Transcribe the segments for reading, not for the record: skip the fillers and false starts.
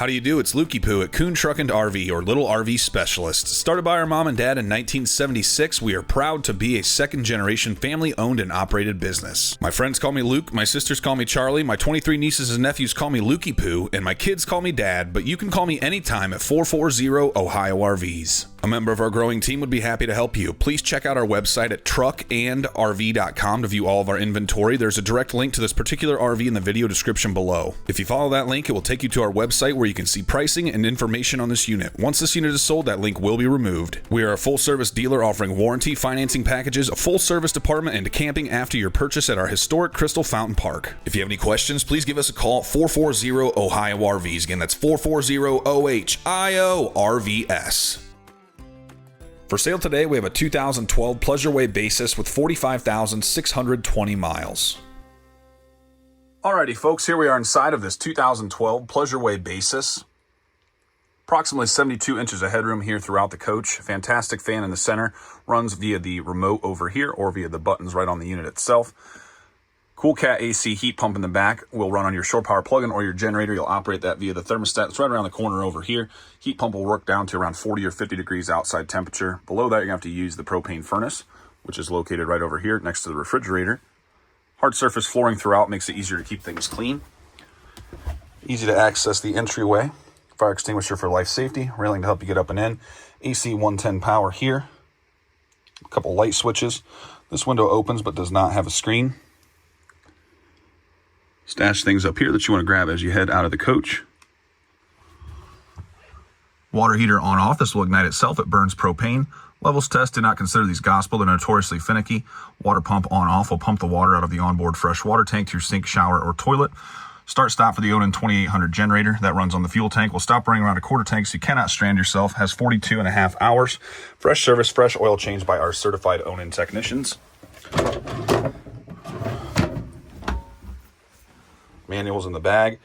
How do you do? It's Lukey Poo at Kuhn Truck and RV, or Little RV Specialists. Started by our mom and dad in 1976, we are proud to be a second-generation family-owned and operated business. My friends call me Luke, my sisters call me Charlie, my 23 nieces and nephews call me Lukey Poo, and my kids call me Dad, but you can call me anytime at 440 Ohio RVs. A member of our growing team would be happy to help you. Please check out our website at truckandrv.com to view all of our inventory. There's a direct link to this particular RV in the video description below. If you follow that link, it will take you to our website where you can see pricing and information on this unit. Once this unit is sold, that link will be removed. We are a full-service dealer offering warranty, financing packages, a full-service department, and camping after your purchase at our historic Crystal Fountain Park. If you have any questions, please give us a call at 440 Ohio RVs. Again, that's 440 OHIO RVS. For sale today, we have a 2012 Pleasureway Basis with 45,620 miles. Alrighty folks, here we are inside of this 2012 Pleasureway Basis. Approximately 72 inches of headroom here throughout the coach. Fantastic fan in the center. Runs via the remote over here or via the buttons right on the unit itself. Cool Cat AC heat pump in the back will run on your shore power plug-in or your generator. You'll operate that via the thermostat. It's right around the corner over here. Heat pump will work down to around 40 or 50 degrees outside temperature. Below that, you're going to have to use the propane furnace, which is located right over here next to the refrigerator. Hard surface flooring throughout makes it easier to keep things clean. Easy to access the entryway. Fire extinguisher for life safety. Railing to help you get up and in. AC 110 power here. A couple light switches. This window opens but does not have a screen. Stash things up here that you want to grab as you head out of the coach. Water heater on off. This will ignite itself. It burns propane. Levels test. Do not consider these gospel. They're notoriously finicky. Water pump on off will pump the water out of the onboard fresh water tank to your sink, shower, or toilet. Start stop for the Onan 2800 generator. That runs on the fuel tank. Will stop running around a quarter tank so you cannot strand yourself. Has 42.5 hours. Fresh service, fresh oil change by our certified Onan technicians. Manuals in the bag,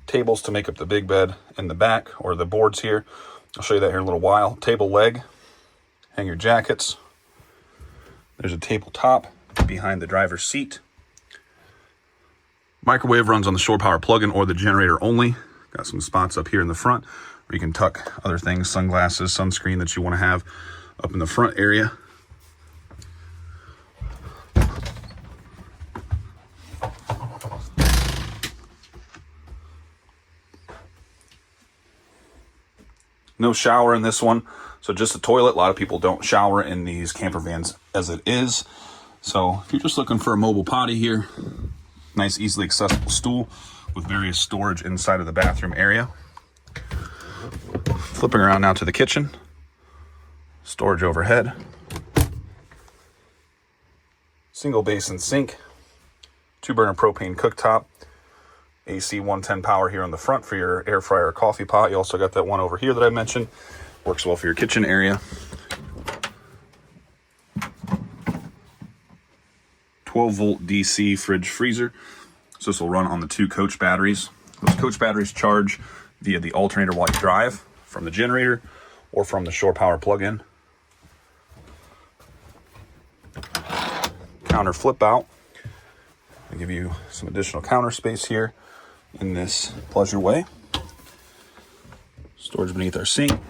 tables to make up the big bed in the back, or the boards here. I'll show you that here in a little while. Table leg, hang your jackets. There's a tabletop behind the driver's seat. Microwave runs on the shore power plug-in or the generator only. Got some spots up here in the front where you can tuck other things, sunglasses, sunscreen that you want to have up in the front area. No shower in this one, so just a toilet. A lot of people don't shower in these camper vans as it is. So if you're just looking for a mobile potty here, nice easily accessible stool with various storage inside of the bathroom area. Flipping around now to the kitchen. Storage overhead. Single basin sink. 2-burner propane cooktop. AC 110 power here on the front for your air fryer or coffee pot. You also got that one over here that I mentioned. Works well for your kitchen area. 12-volt DC fridge freezer. So this will run on the 2 coach batteries. Those coach batteries charge via the alternator while you drive from the generator or from the shore power plug-in. Counter flip out. I'll give you some additional counter space here in this Pleasureway. Storage beneath our sink.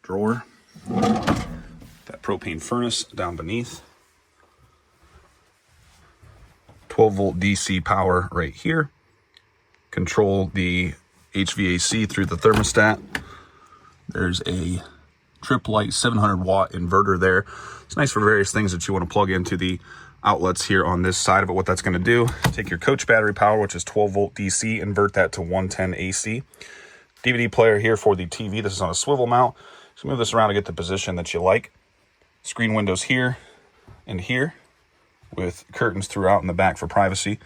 Drawer. That propane furnace down beneath. 12-volt DC power right here. Control the HVAC through the thermostat. There's a trip light 700-watt inverter there. It's nice for various things that you want to plug into the outlets here on this side of it. What that's going to do, take your coach battery power, which is 12-volt DC, invert that to 110 AC. DVD player here for the TV. This is on a swivel mount. So move this around to get the position that you like. Screen windows here and here with curtains throughout in the back for privacy.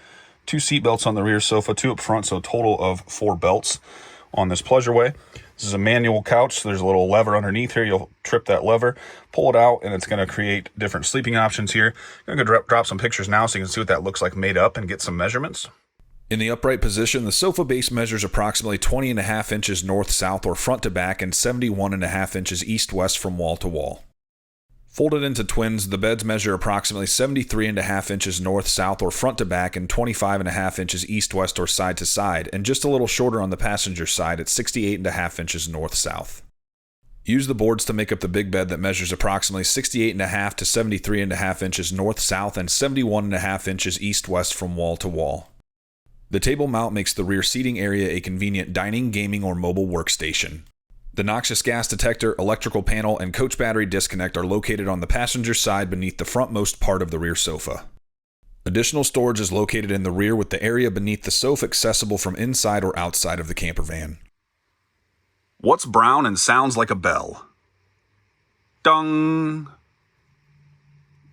2 seat belts on the rear sofa, 2 up front, so a total of 4 belts on this Pleasureway. This is a manual couch, so there's a little lever underneath here. You'll trip that lever, pull it out, and it's going to create different sleeping options here. I'm going to drop some pictures now so you can see what that looks like made up and get some measurements. In the upright position, the sofa base measures approximately 20.5 inches north-south or front to back and 71.5 inches east-west from wall to wall. Folded into twins, the beds measure approximately 73.5 inches north-south or front to back and 25.5 inches east-west or side to side, and just a little shorter on the passenger side at 68.5 inches north-south. Use the boards to make up the big bed that measures approximately 68.5 to 73.5 inches north-south and 71.5 inches east-west from wall to wall. The table mount makes the rear seating area a convenient dining, gaming, or mobile workstation. The noxious gas detector, electrical panel, and coach battery disconnect are located on the passenger side beneath the frontmost part of the rear sofa. Additional storage is located in the rear with the area beneath the sofa accessible from inside or outside of the camper van. What's brown and sounds like a bell? Dung!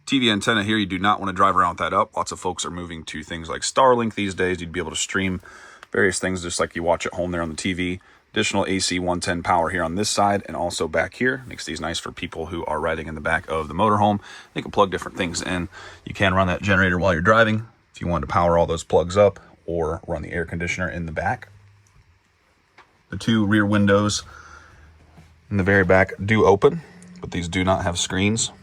TV antenna here, you do not want to drive around with that up. Lots of folks are moving to things like Starlink these days. You'd be able to stream various things just like you watch at home there on the TV. Additional AC 110 power here on this side and also back here. Makes these nice for people who are riding in the back of the motorhome. They can plug different things in. You can run that generator while you're driving if you want to power all those plugs up or run the air conditioner in the back. The two rear windows in the very back do open, but these do not have screens.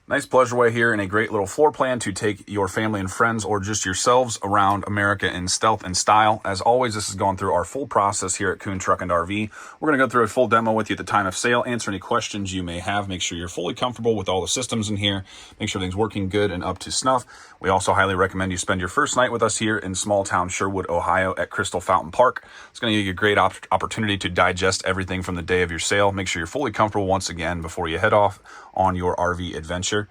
Nice pleasureway here and a great little floor plan to take your family and friends or just yourselves around America in stealth and style. As always, this is going through our full process here at Kuhn Truck and RV. We're going to go through a full demo with you at the time of sale, answer any questions you may have, make sure you're fully comfortable with all the systems in here, make sure everything's working good and up to snuff. We also highly recommend you spend your first night with us here in small town Sherwood, Ohio at Crystal Fountain Park. It's going to give you a great opportunity to digest everything from the day of your sale. Make sure you're fully comfortable once again before you head off on your RV adventure.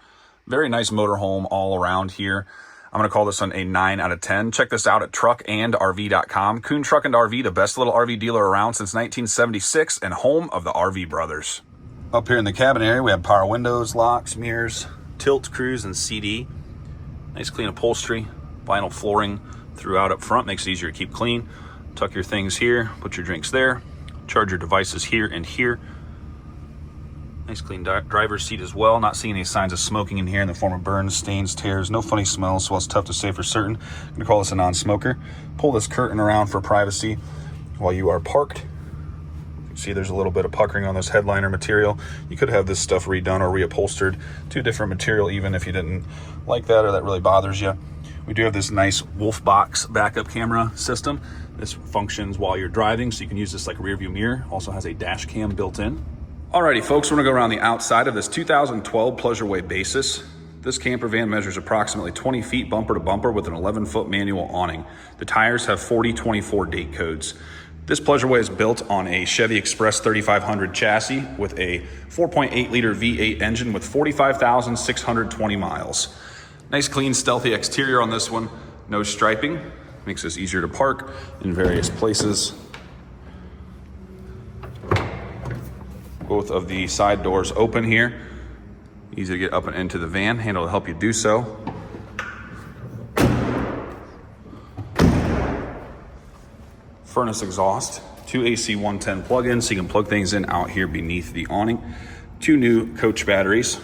Very nice motorhome all around here. I'm going to call this one a 9 out of 10. Check this out at truckandrv.com. Kuhn Truck and RV, the best little RV dealer around since 1976 and home of the RV brothers. Up here in the cabin area, we have power windows, locks, mirrors, tilt, cruise, and CD. Nice clean upholstery, vinyl flooring throughout up front. Makes it easier to keep clean. Tuck your things here, put your drinks there. Charge your devices here and here. Nice clean driver's seat as well. Not seeing any signs of smoking in here in the form of burns, stains, tears, no funny smells, so it's tough to say for certain. I'm gonna call this a non-smoker. Pull this curtain around for privacy while you are parked. You can see there's a little bit of puckering on this headliner material. You could have this stuff redone or reupholstered to a different material even if you didn't like that or that really bothers you. We do have this nice Wolf Box backup camera system. This functions while you're driving, so you can use this like a rear view mirror. Also has a dash cam built in. Alrighty folks, we're gonna go around the outside of this 2012 Pleasureway Basis. This camper van measures approximately 20 feet bumper to bumper with an 11-foot manual awning. The tires have 4024 date codes. This Pleasureway is built on a Chevy Express 3500 chassis with a 4.8 liter V8 engine with 45,620 miles. Nice clean stealthy exterior on this one, no striping. Makes this easier to park in various places. Both of the side doors open here. Easy to get up and into the van. Handle to help you do so. Furnace exhaust. 2 AC 110 plug-ins, so you can plug things in out here beneath the awning. 2 new coach batteries.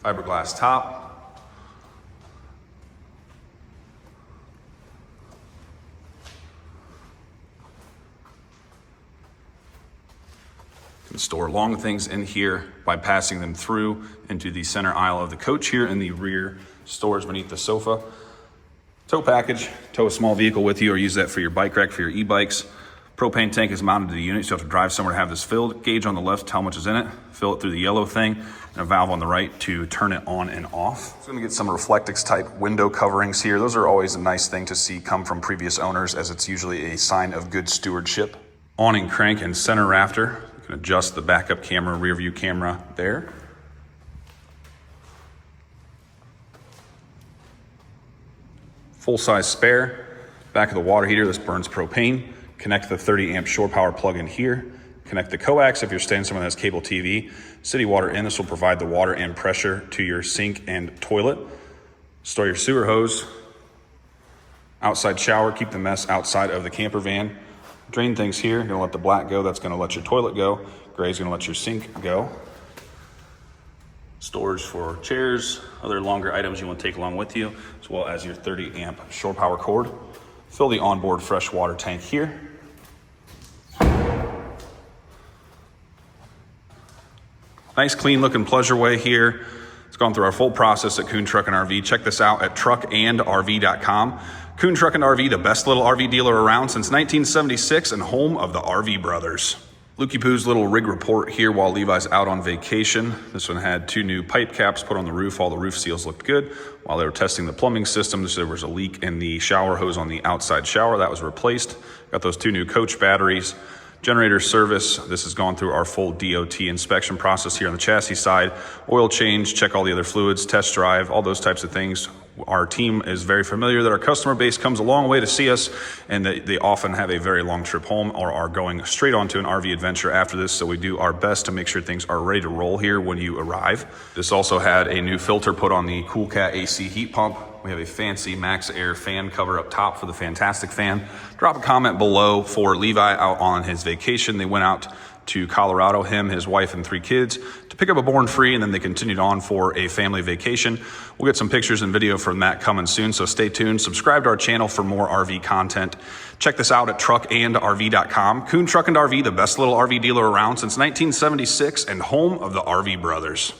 Fiberglass top. Can store long things in here by passing them through into the center aisle of the coach here in the rear storage beneath the sofa. Tow package, tow a small vehicle with you or use that for your bike rack for your e-bikes. Propane tank is mounted to the unit, so you have to drive somewhere to have this filled. Gauge on the left, how much is in it. Fill it through the yellow thing, and a valve on the right to turn it on and off. So I'm gonna get some Reflectix type window coverings here. Those are always a nice thing to see come from previous owners, as it's usually a sign of good stewardship. Awning crank and center rafter. You can adjust the backup camera, rear view camera there. Full-size spare. Back of the water heater, this burns propane. Connect the 30 amp shore power plug in here. Connect the coax if you're staying somewhere that has cable TV. City water in, this will provide the water and pressure to your sink and toilet. Store your sewer hose. Outside shower, keep the mess outside of the camper van. Drain things here, you're gonna let the black go, that's gonna let your toilet go. Gray's gonna let your sink go. Storage for chairs, other longer items you want to take along with you, as well as your 30 amp shore power cord. Fill the onboard fresh water tank here. Nice clean looking pleasureway here. It's gone through our full process at Kuhn Truck and RV. Check this out at truckandrv.com. Kuhn Truck and RV, the best little RV dealer around since 1976 and home of the RV brothers. Lukey Poo's little rig report here while Levi's out on vacation. This one had 2 new pipe caps put on the roof. All the roof seals looked good. While they were testing the plumbing system, there was a leak in the shower hose on the outside shower. That was replaced. Got those 2 new coach batteries. Generator service, this has gone through our full DOT inspection process here on the chassis side. Oil change, check all the other fluids, test drive, all those types of things. Our team is very familiar that our customer base comes a long way to see us, and they often have a very long trip home or are going straight onto an RV adventure after this, so we do our best to make sure things are ready to roll here when you arrive. This also had a new filter put on the Cool Cat AC heat pump. We have a fancy Max Air fan cover up top for the fantastic fan. Drop a comment below for Levi out on his vacation. They went out to Colorado, him, his wife, and 3 kids, to pick up a Born Free, and then they continued on for a family vacation. We'll get some pictures and video from that coming soon, so stay tuned. Subscribe to our channel for more RV content. Check this out at truckandrv.com. Kuhn Truck and RV, the best little RV dealer around since 1976 and home of the RV brothers.